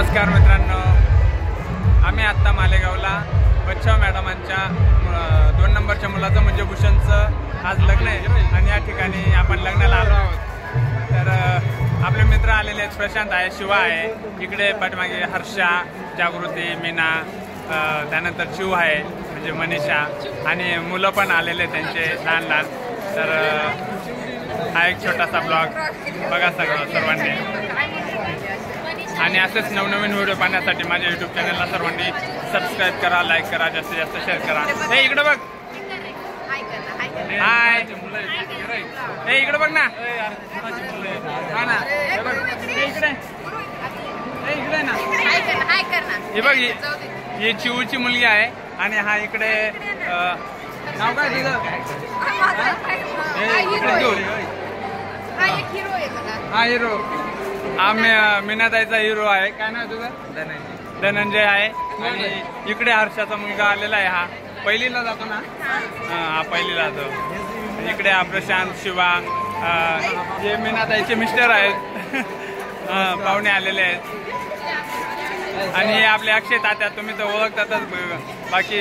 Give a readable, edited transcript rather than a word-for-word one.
नमस्कार मित्रांनो, आम्ही आत्ता मालेगावला बच्चाव मॅडमांच्या 2 नंबरच्या मुलाचं म्हणजे भूषणचं आज लग्न आहे आणि या ठिकाणी आपण लग्नाला आलो आहोत। तर आपले मित्र आलेले आहेत, प्रशांत आहे, शिवा आहे, इकडे पाठीमागे हर्षा, जागृती, मीना, त्यानंतर शिव आहे म्हणजे मनीषा आणि मुलं पण आलेले त्यांचे लहान लहान। तर हा एक छोटासा ब्लॉग बघा सर्वांनी आणि असेच नवनवीन व्हिडिओ पाहण्यासाठी माझ्या यूट्यूब चॅनलला सर्वांनी सबस्क्राईब करा, लाईक करा, जास्तीत जास्त शेअर करा। हे इकडे बघ, हाय, हे इकडे बघ ना, हा ना, हे बघ, हे इकडे, हे इकडे ना, हे बघ, ही चिवची मुलगी आहे आणि हा इकडे नाव काय तुझं? हा हिरो, हा मीनाताईचा हिरो आहे। काय नाव तुझं? धनंजय आहे आणि इकडे हर्षाचा मुलगा आलेला आहे, हा पहिलीला जातो ना, हा पहिलीला जातो। इकडे हा प्रशांत, शिवा, जे मीनाताईचे मिस्टर आहेत पाहुणे आलेले आहेत आणि हे आपले अक्षय तात्या, तुम्ही तर ओळखतातच बाकी